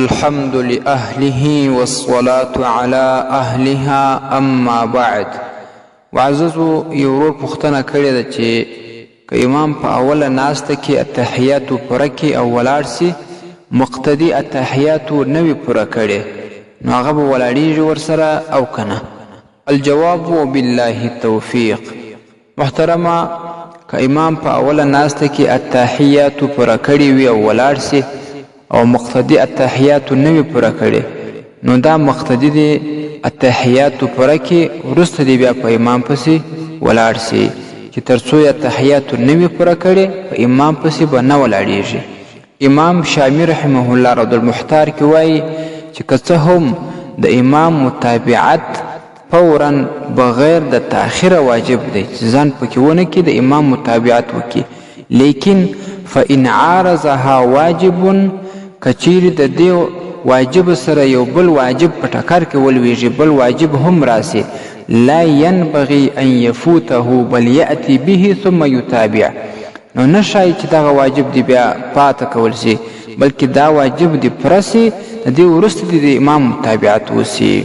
الحمد لأهله والصلاة على أهلها أما بعد. وعززو یورور پختنه کړې ده چې که امام په اوله ناسته کې التحیاتو پوره کړي او ولاړ سي مقتدي التحیاتو نوي پوره کړي نو هغه به ولاړېږي ورسره او که نه. الجواب وبالله التوفیق. محترمه که امام په اوله ناسته کې التحیاتو پوره کړي وي او ولاړ سي او مقتدي التحیاتو نوي پوره کړي نو دا مقتدي دی التحیاتو پوره کې وروسته دی بیا په امام پسې ولاړ سي چې تر څو التحیاتو نوي پوره کړي په امام پسې به نه ولاړېږي. امام شامی رحمه الله رد المحتار کې وایي چې که څه هم د امام متابعت فورا بغیر د تاخیره واجب دی چې ځان پکې ونه کړي د امام متابعت وکړي، لیکن فإن عارضها واجب کچیر د دې واجب سره یو بل واجب په ټکر کې ولویږي بل واجب هم راسي لا ينبغي ان يفوته بل يأتي به ثم يتابع. نو نشای چې دغه واجب دی بیا پاته کول سي بلکې دا واجب دی پرسي د دې وروسته د امام متابعت وسي،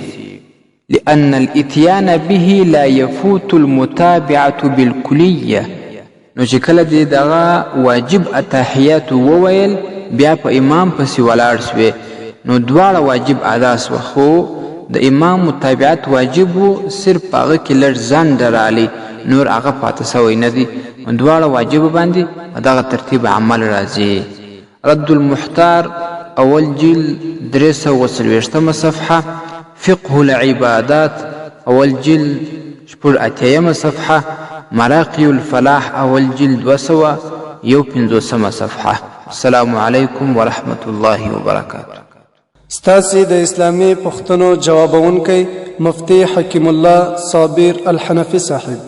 لأن الاتيان به لا يفوت المتابعة بالكلية. نو چې کله دی دغه واجب التحیات وویل بیا په امام پسې ولاړ سوې نو دواړه واجب ادا سوه، خو د امام متابعت واجب و صرف په هغه کې لږ ځنډ رالی نور هغه پاته سوی نه دی، دواړه واجب باندې په دغه ترتیب عمل راځي. رد المحتار اول جلد 340 صفحه، فقه العبادات اول جلد 8 صفحه، مراقي الفلاح اول جلد 251 صفحه. السلام علیکم ورحمة الله وبرکاته. ستاسي د اسلامي پوښتنو جوابونکی مفتي حکیم الله صابر الحنفي صاحب.